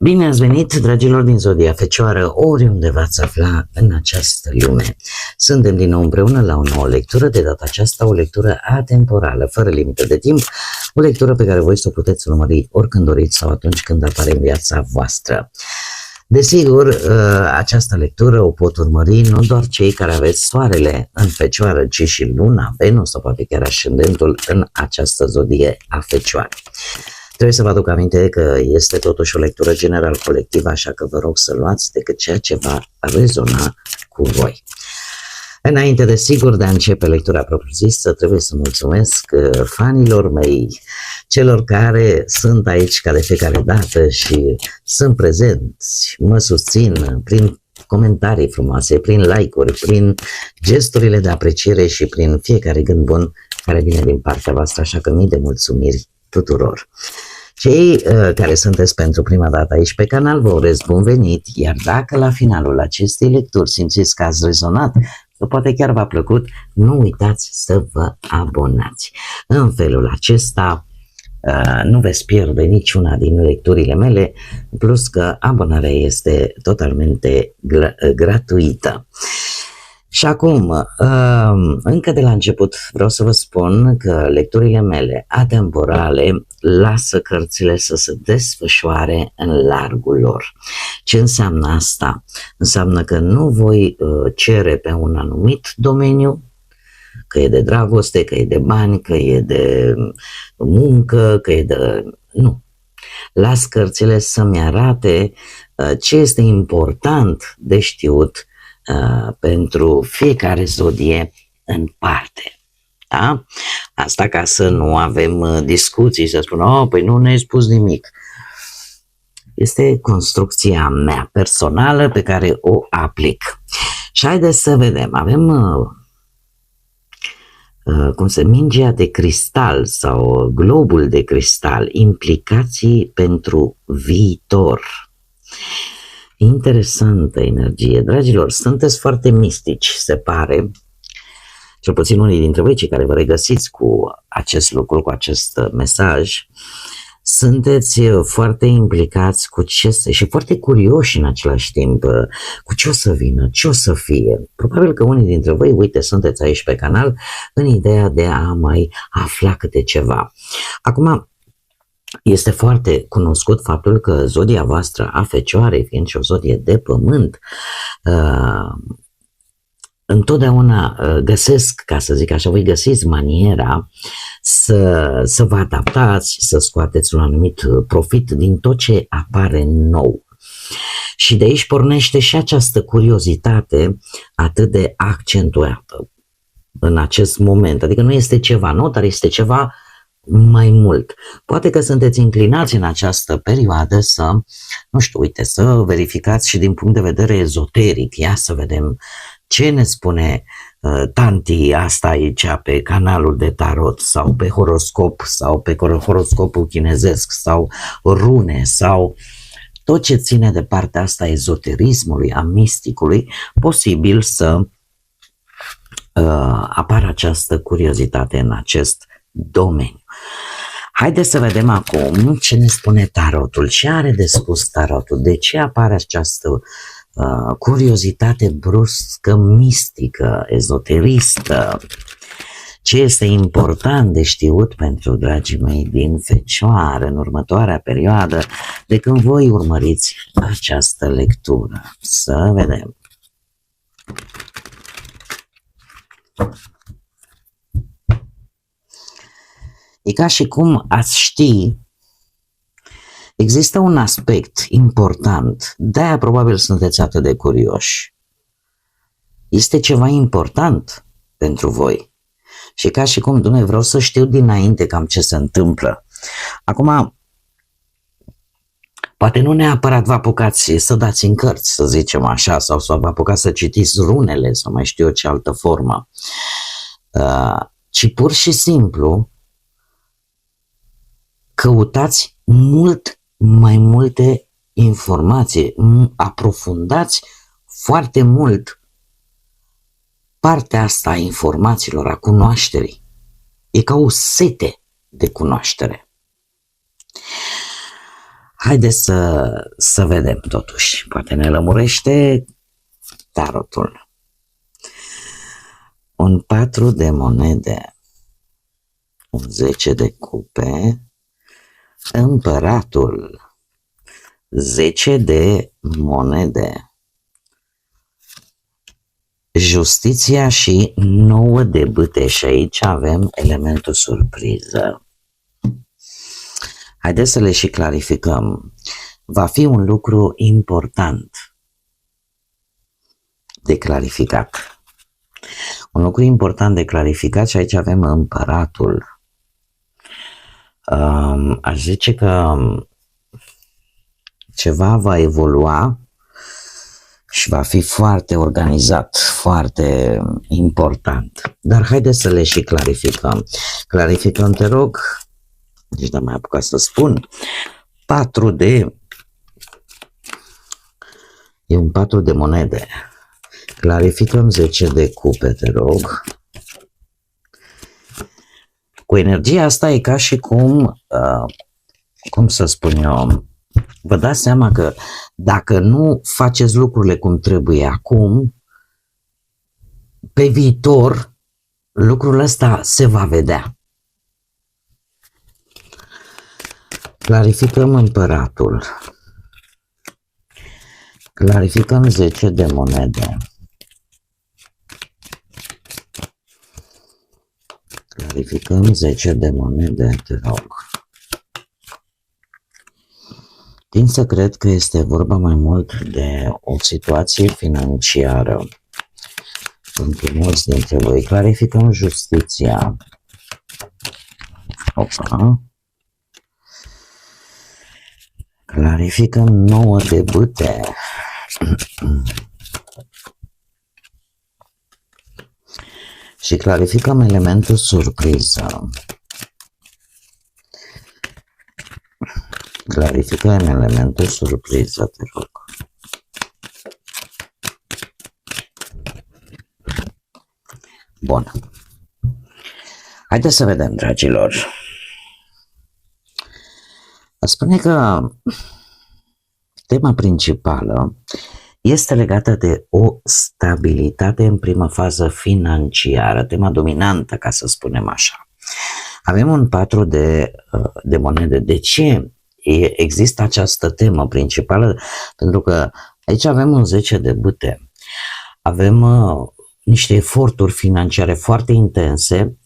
Bine ați venit, dragilor din Zodia Fecioară, oriunde v-ați afla în această lume. Suntem din nou împreună la o nouă lectură, de data aceasta o lectură atemporală, fără limită de timp, o lectură pe care voi să o puteți urmări oricând doriți sau atunci când apare în viața voastră. Desigur, această lectură o pot urmări nu doar cei care aveți soarele în Fecioară, ci și luna, Venus sau poate chiar ascendentul în această zodie a Fecioară. Trebuie să vă aduc aminte că este totuși o lectură general colectivă, așa că vă rog să luați decât ceea ce va rezona cu voi. Înainte de sigur de a începe lectura propriu-zisă, trebuie să mulțumesc fanilor mei, celor care sunt aici ca de fiecare dată și sunt prezenți, mă susțin prin comentarii frumoase, prin like-uri, prin gesturile de apreciere și prin fiecare gând bun care vine din partea voastră, așa că mii de mulțumiri tuturor. Cei care sunteți pentru prima dată aici pe canal, vă urez bun venit, iar dacă la finalul acestei lecturi simțiți că ați rezonat, sau poate chiar v-a plăcut, nu uitați să vă abonați. În felul acesta nu veți pierde niciuna din lecturile mele, plus că abonarea este totalmente gratuită. Și acum, încă de la început vreau să vă spun că lecturile mele atemporale lasă cărțile să se desfășoare în largul lor. Ce înseamnă asta? Înseamnă că nu voi cere pe un anumit domeniu, că e de dragoste, că e de bani, că e de muncă, că e de... Nu. Las cărțile să-mi arate ce este important de știut pentru fiecare zodie în parte. Da? Asta ca să nu avem discuții, să spunem, păi nu ne-ai spus nimic. Este construcția mea personală pe care o aplic. Și haideți să vedem, avem mingea de cristal sau globul de cristal, implicații pentru viitor. Interesantă energie. Dragilor, sunteți foarte mistici, se pare, cel puțin unii dintre voi, cei care vă regăsiți cu acest lucru, cu acest mesaj, sunteți foarte implicați cu ce și foarte curioși în același timp cu ce o să vină, ce o să fie. Probabil că unii dintre voi, uite, sunteți aici pe canal în ideea de a mai afla câte ceva. Acum, este foarte cunoscut faptul că zodia voastră a Fecioarei, fiind și o zodie de pământ, întotdeauna găsesc, ca să zic așa, voi găsiți maniera să vă adaptați, să scoateți un anumit profit din tot ce apare nou. Și de aici pornește și această curiozitate atât de accentuată în acest moment. Adică nu este ceva nou, dar este ceva mai mult. Poate că sunteți inclinați în această perioadă să, nu știu, uite, să verificați și din punct de vedere ezoteric. Ia să vedem ce ne spune tanti asta aici pe canalul de tarot sau pe horoscop sau pe horoscopul chinezesc sau rune sau tot ce ține de partea asta ezoterismului, a misticului, posibil să apară această curiozitate în acest domeniu. Haideți să vedem acum ce ne spune tarotul, ce are de spus tarotul, de ce apare această curiozitate bruscă, mistică, ezoteristă, ce este important de știut pentru dragii mei din Fecioară în următoarea perioadă de când voi urmăriți această lectură. Să vedem. E ca și cum ați ști, există un aspect important, de-aia probabil sunteți atât de curioși. Este ceva important pentru voi. Și ca și cum, Doamne, vreau să știu dinainte cam ce se întâmplă. Acum, poate nu neapărat vă apucați să dați în cărți, să zicem așa, sau să vă apucați să citiți runele, sau mai știu eu ce altă formă, ci pur și simplu căutați mult mai multe informații, aprofundați foarte mult partea asta a informațiilor, a cunoașterii. E ca o sete de cunoaștere. Haideți să vedem totuși. Poate ne lămurește tarotul. Un 4 de monede, un 10 de cupe, împăratul, 10 de monede, justiția și 9 de bâte. Și aici avem elementul surpriză. Haideți să le și clarificăm. Va fi un lucru important de clarificat. Un lucru important de clarificat și aici avem împăratul. Aș zice că ceva va evolua și va fi foarte organizat, foarte important. Dar haideți să le și clarificăm. Clarificăm, te rog, nici n-am mai apucat să spun, 4 de... E un 4 de monede. Clarificăm 10 de cupe, te rog. Cu energia asta e ca și cum, cum să spun eu, vă dați seama că dacă nu faceți lucrurile cum trebuie acum, pe viitor lucrul ăsta se va vedea. Clarificăm împăratul. Clarificăm 10 de monede. Clarificăm 10 de monede, te rog. Tind să cred că este vorba mai mult de o situație financiară pentru mulți dintre voi. Clarificăm justiția. Opa. Clarificăm 9 de bâte. Și clarificăm elementul surpriză. Clarificăm elementul surpriză, te rog. Bun. Haideți să vedem, dragilor. Spune că tema principală este legată de o stabilitate în prima fază financiară, tema dominantă, ca să spunem așa. Avem un 4 de monede. De ce există această temă principală? Pentru că aici avem un 10 de bâte. Avem niște eforturi financiare foarte intense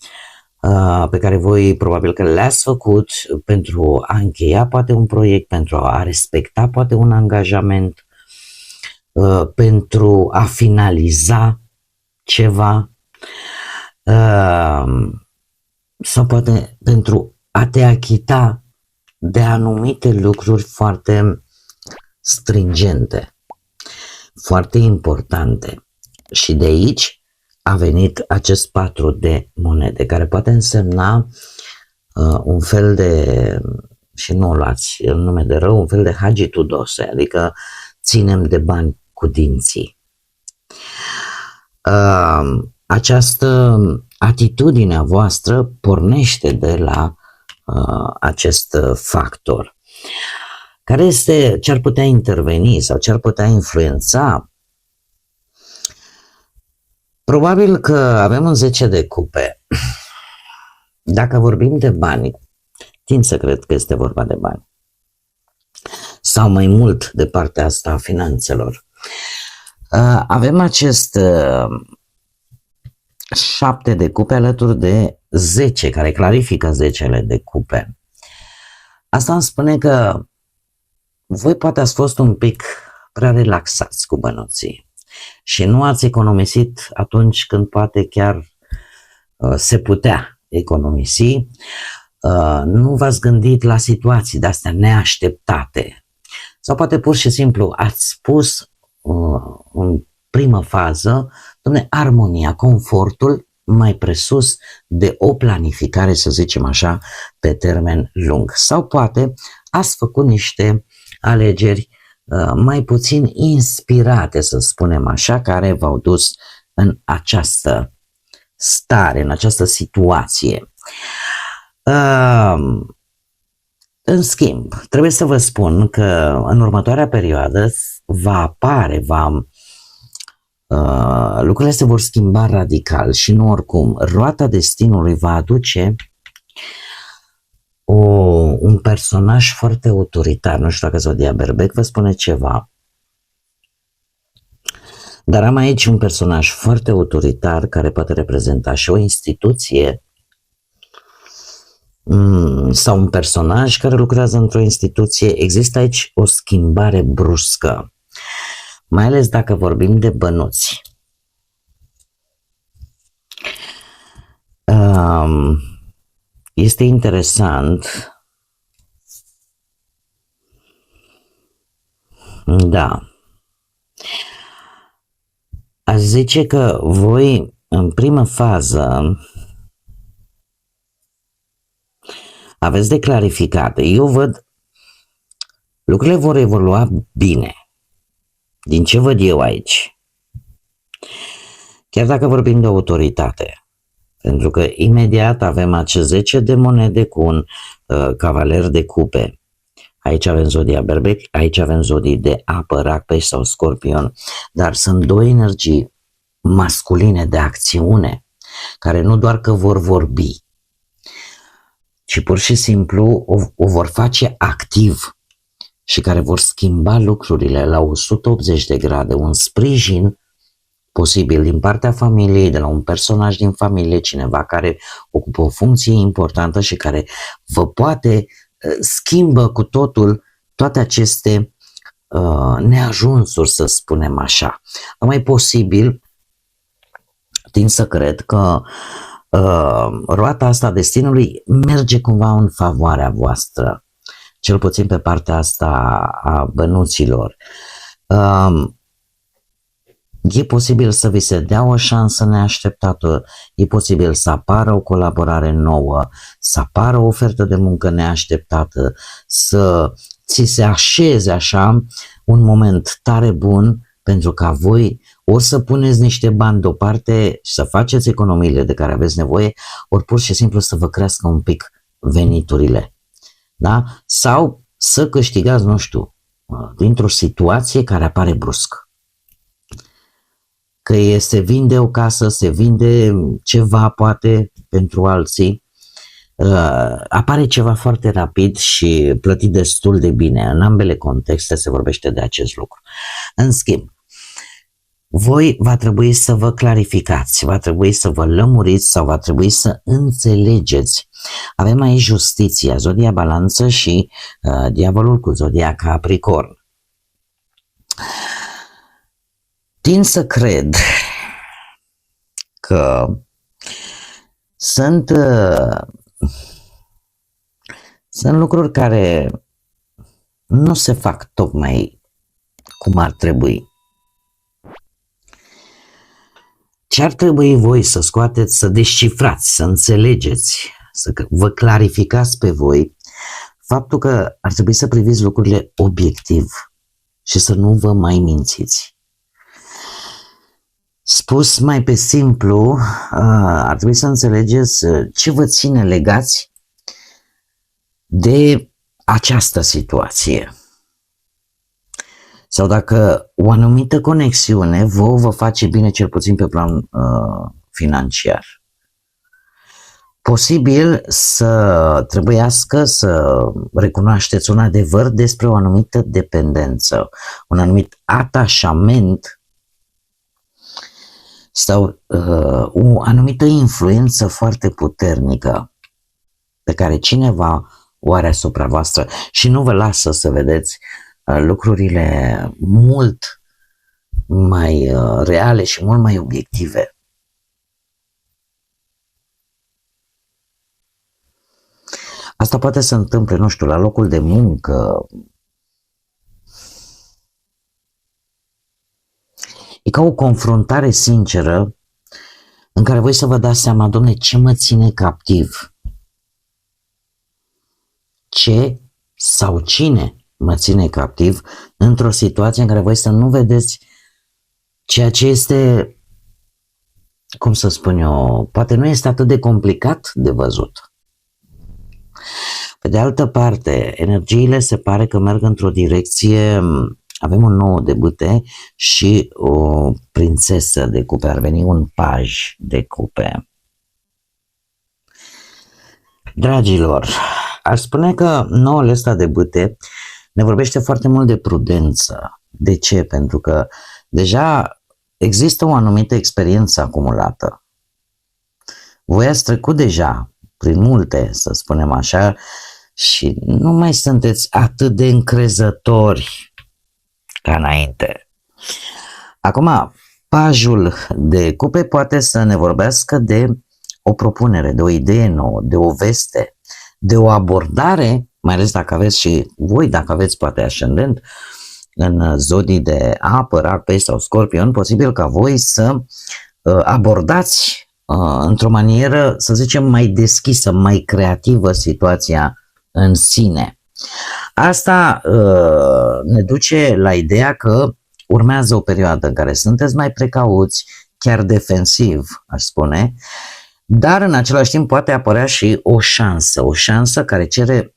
pe care voi probabil că le-ați făcut pentru a încheia poate un proiect, pentru a respecta poate un angajament, pentru a finaliza ceva sau poate pentru a te achita de anumite lucruri foarte stringente, foarte importante. Și de aici a venit acest 4 de monede, care poate însemna un fel de, și nu o luați în nume de rău, un fel de Hagi Tudose, adică ținem de bani cu dinții. Această atitudine a voastră pornește de la acest factor. Care este ce ar putea interveni sau ce ar putea influența? Probabil că avem un 10 de cupe. Dacă vorbim de bani, tind să cred că este vorba de bani. Sau mai mult de partea asta a finanțelor. Avem acest 7 de cupe alături de 10, care clarifică 10 de cupe. Asta îmi spune că voi poate ați fost un pic prea relaxați cu bănuții și nu ați economisit atunci când poate chiar se putea economisi. Nu v-ați gândit la situații de-astea neașteptate sau poate pur și simplu ați spus în primă fază, dom'le, armonia, confortul mai presus de o planificare, să zicem așa, pe termen lung. Sau poate ați făcut niște alegeri mai puțin inspirate, să spunem așa, care v-au dus în această stare, în această situație. În schimb, trebuie să vă spun că în următoarea perioadă lucrurile se vor schimba radical și nu oricum. Roata destinului va aduce un personaj foarte autoritar. Nu știu dacă Zodia Berbec vă spune ceva. Dar am aici un personaj foarte autoritar care poate reprezenta și o instituție sau un personaj care lucrează într-o instituție. Există aici o schimbare bruscă, mai ales dacă vorbim de bănuți. Este interesant, da, aș zice că voi în primă fază aveți de clarificate. Eu văd lucrurile vor evolua bine. Din ce văd eu aici? Chiar dacă vorbim de autoritate. Pentru că imediat avem acest 10 de monede cu un cavaler de cupe. Aici avem zodia Berbec, aici avem zodii de apă, rac, pești sau scorpion. Dar sunt două energii masculine de acțiune, care nu doar că vor vorbi, ci pur și simplu o vor face activ și care vor schimba lucrurile la 180 de grade, un sprijin posibil din partea familiei, de la un personaj din familie, cineva care ocupă o funcție importantă și care vă poate schimbă cu totul toate aceste neajunsuri, să spunem așa. Mai posibil, tind să cred că roata asta destinului merge cumva în favoarea voastră, cel puțin pe partea asta a bănuților. E posibil să vi se dea o șansă neașteptată, e posibil să apară o colaborare nouă, să apară o ofertă de muncă neașteptată, să ți se așeze așa un moment tare bun pentru ca voi ori să puneți niște bani deoparte și să faceți economiile de care aveți nevoie, ori pur și simplu să vă crească un pic veniturile. Da? Sau să câștigați, nu știu, dintr-o situație care apare brusc. Că se vinde o casă, se vinde ceva poate pentru alții, apare ceva foarte rapid și plătit destul de bine. În ambele contexte se vorbește de acest lucru. În schimb, voi va trebui să vă clarificați, va trebui să vă lămuriți sau va trebui să înțelegeți. Avem aici justiția, zodia balanță și diavolul cu zodia Capricorn. Tind să cred că sunt lucruri care nu se fac tocmai cum ar trebui. Ce ar trebui voi să scoateți, să descifrați, să înțelegeți, să vă clarificați pe voi faptul că ar trebui să priviți lucrurile obiectiv și să nu vă mai mințiți. Spus mai pe simplu, ar trebui să înțelegeți ce vă ține legați de această situație. Sau dacă o anumită conexiune vă face bine, cel puțin pe plan financiar. Posibil să trebuiască să recunoașteți un adevăr despre o anumită dependență, un anumit atașament sau o anumită influență foarte puternică pe care cineva o are asupra voastră și nu vă lasă să vedeți lucrurile mult mai reale și mult mai obiective. Asta poate să se întâmple, nu știu, la locul de muncă. E ca o confruntare sinceră în care voi să vă dați seama, dom'le, ce mă ține captiv? Ce sau cine mă ține captiv într-o situație în care voi să nu vedeți ceea ce este, cum să spun eu, poate nu este atât de complicat de văzut. Pe de altă parte, energiile se pare că merg într-o direcție, avem un nou de bâte și o prințesă de cupe, ar veni un paj de cupe. Dragilor, aș spune că noul ăsta de bâte ne vorbește foarte mult de prudență. De ce? Pentru că deja există o anumită experiență acumulată. Voi ați trecut deja prin multe, să spunem așa, și nu mai sunteți atât de încrezători ca înainte. Acum, pajul de cupe poate să ne vorbească de o propunere, de o idee nouă, de o veste, de o abordare, mai ales dacă aveți și voi, dacă aveți poate ascendent în zodii de apă, rac, pești sau scorpion, posibil ca voi să abordați într-o manieră, să zicem, mai deschisă, mai creativă situația în sine. Asta ne duce la ideea că urmează o perioadă în care sunteți mai precauți, chiar defensiv, aș spune, dar în același timp poate apărea și o șansă care cere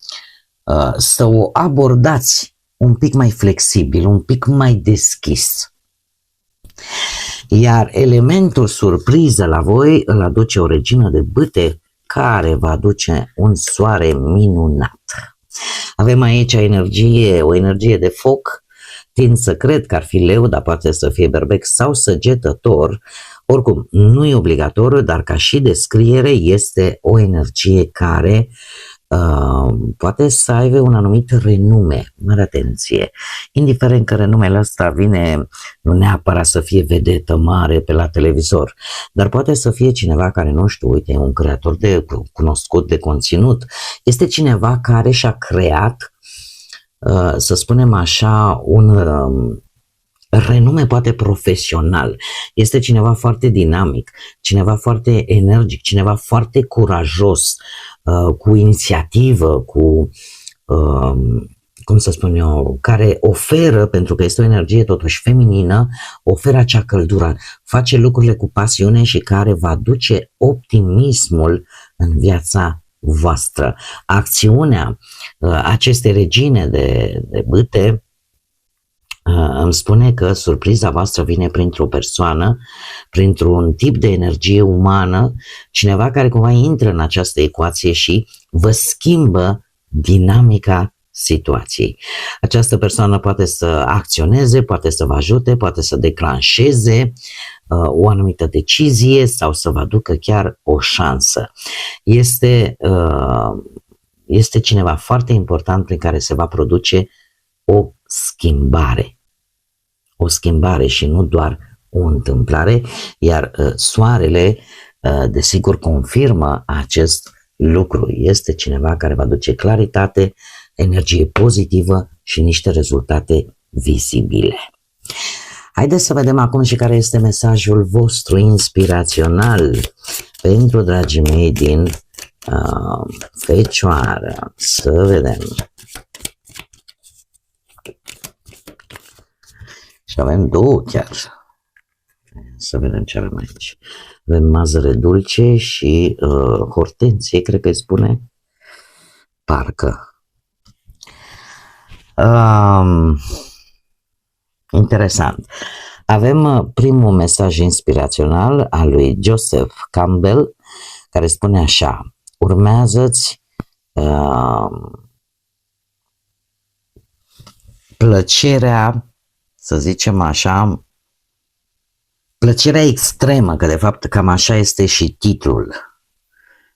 să o abordați un pic mai flexibil, un pic mai deschis. Iar elementul surpriză la voi îl aduce o regină de bâte care va aduce un soare minunat. Avem aici o energie de foc, tind să cred că ar fi leu, dar poate să fie berbec sau săgetător. Oricum, nu e obligatoriu, dar ca și descriere este o energie care poate să aibă un anumit renume, mare atenție, indiferent că renumele ăsta vine nu neapărat să fie vedetă mare pe la televizor, dar poate să fie cineva care, nu știu, uite, e un creator cunoscut de conținut, este cineva care și-a creat, să spunem așa, un renume poate profesional, este cineva foarte dinamic, cineva foarte energic, cineva foarte curajos, cu inițiativă, cu, cum să spun eu, care oferă, pentru că este o energie totuși feminină, oferă acea căldură, face lucrurile cu pasiune și care va duce optimismul în viața voastră. Acțiunea acestei regine de bâte îmi spune că surpriza voastră vine printr-o persoană, printr-un tip de energie umană, cineva care cumva intră în această ecuație și vă schimbă dinamica situației. Această persoană poate să acționeze, poate să vă ajute, poate să declanșeze o anumită decizie sau să vă aducă chiar o șansă. Este cineva foarte important prin care se va produce o schimbare și nu doar o întâmplare, iar soarele desigur confirmă acest lucru. Este cineva care va duce claritate, energie pozitivă și niște rezultate vizibile. Haideți să vedem acum și care este mesajul vostru inspirațional pentru dragii mei din Fecioară. Să vedem. Și avem două chiar. Să vedem ce avem aici. Avem mazăre dulce și hortenție, cred că îi spune. Parcă. Interesant. Avem primul mesaj inspirațional al lui Joseph Campbell, care spune așa: urmează-ți plăcerea, să zicem așa, plăcerea extremă, că de fapt cam așa este și titlul.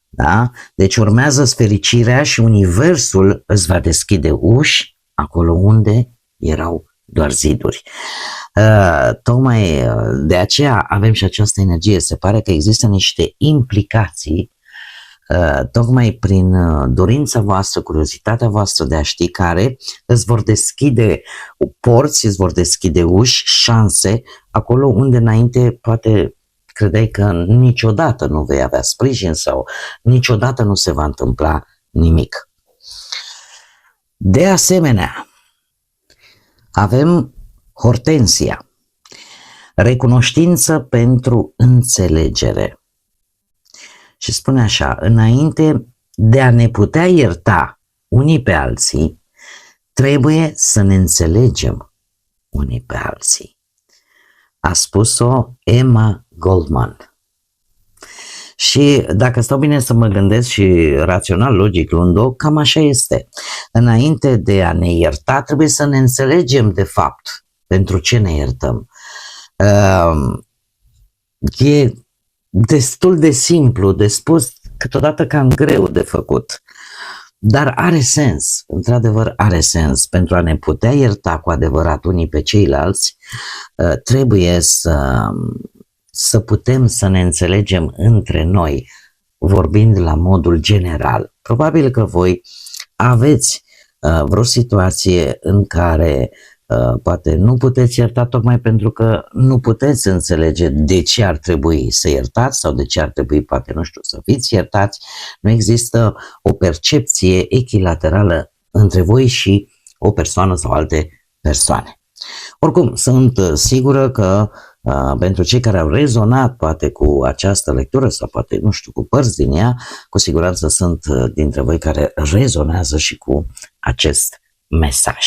Da? Deci urmează-ți fericirea și universul îți va deschide uși acolo unde erau doar ziduri. Tocmai de aceea avem și această energie. Se pare că există niște implicații tocmai prin dorința voastră, curiozitatea voastră de a ști, care îți vor deschide porți, îți vor deschide uși, șanse, acolo unde înainte poate credeai că niciodată nu vei avea sprijin sau niciodată nu se va întâmpla nimic. De asemenea, avem hortensia, recunoștință pentru înțelegere. Și spune așa: înainte de a ne putea ierta unii pe alții, trebuie să ne înțelegem unii pe alții. A spus-o Emma Goldman. Și dacă stau bine să mă gândesc și rațional, logic, luând-o, cam așa este. Înainte de a ne ierta, trebuie să ne înțelegem de fapt pentru ce ne iertăm. E destul de simplu de spus, câteodată cam greu de făcut, dar are sens, într-adevăr are sens. Pentru a ne putea ierta cu adevărat unii pe ceilalți, trebuie să putem să ne înțelegem între noi, vorbind la modul general. Probabil că voi aveți vreo situație în care poate nu puteți ierta tocmai pentru că nu puteți înțelege de ce ar trebui să iertați sau de ce ar trebui, poate, nu știu, să fiți iertați. Nu există o percepție echilaterală între voi și o persoană sau alte persoane. Oricum, sunt sigură că pentru cei care au rezonat poate cu această lectură sau poate, nu știu, cu părți din ea, cu siguranță sunt dintre voi care rezonează și cu acest mesaj.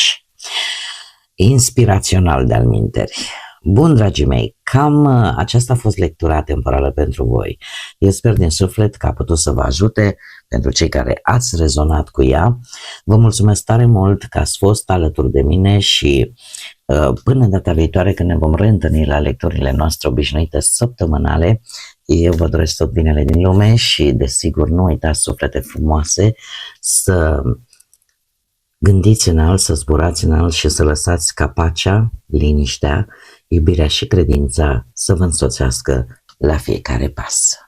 Inspirațional de-al minteri. Bun, dragii mei, cam aceasta a fost lectura temporală pentru voi. Eu sper din suflet că a putut să vă ajute pentru cei care ați rezonat cu ea. Vă mulțumesc tare mult că ați fost alături de mine și până data viitoare când ne vom reîntâlni la lecturile noastre obișnuite săptămânale, eu vă doresc tot binele din lume și desigur nu uitați, suflete frumoase, să gândiți înalt, să zburați înalt și să lăsați ca pacea, liniștea, iubirea și credința să vă însoțească la fiecare pas.